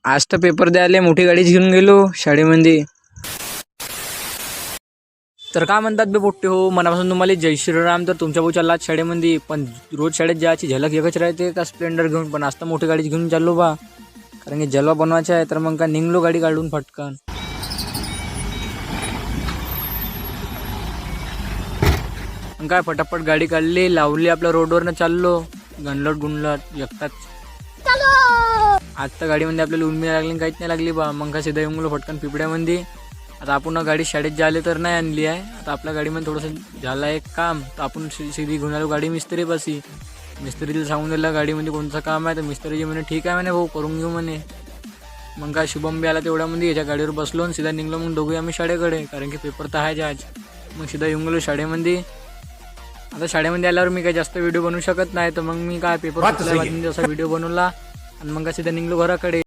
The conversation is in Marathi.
आज तर पेपर द्यायला मोठी गाडीच घेऊन गेलो शाळेमध्ये. तर काय म्हणतात बे पोट्टे हो, मनापासून तुम्हाला जय श्रीराम. तर तुमच्या भाऊ चालला शाळेमध्ये, पण रोज शाळेत जायची झलक एकच राहते का स्प्लेंडर घेऊन. पण आज तर मोठी गाडीच घेऊन चाललो बा, कारण की जलवा बनवायचा आहे. तर मग काय निघलो गाडी काढून फटकन. मग काय फटाफट गाडी काढली, लावली आपल्या रोडवरनं चाललो गुणलट एकटाच. आज तर गाडीमध्ये आपल्याला ऊन लागली काहीच नाही लागली बा. मग काय सीधा येऊन गेलो फटकन पिपड्यामध्ये. आता आपण गाडी शाळेत जाले तर नाही आणली आहे. आता आपल्या गाडीमध्ये थोडंसं झालं एक काम, तर आपण सीधी घेऊन आलो गाडी मिस्त्री पाशी. मिस्त्रीला सांगून दिलं गाडीमध्ये कोणतं काम आहे. तर मिस्त्रीजी म्हणे ठीक आहे म्हणे भाऊ, करून घेऊ म्हणे. मग काय शुभम बी आला तेवढ्यामध्ये, याच्या गाडीवर बसलो आणि सीधा निघलो मग दोघे आम्ही शाळेकडे, कारण की पेपर तर आहे आज. मग सीधा येऊन गेलो शाळेमध्ये. आता शाळेमध्ये आल्यावर मी काही जास्त व्हिडिओ बनवू शकत नाही, तर मग मी काय पेपर असा व्हिडिओ बनवला आणि मग काय सीधा निघलो घराकडे.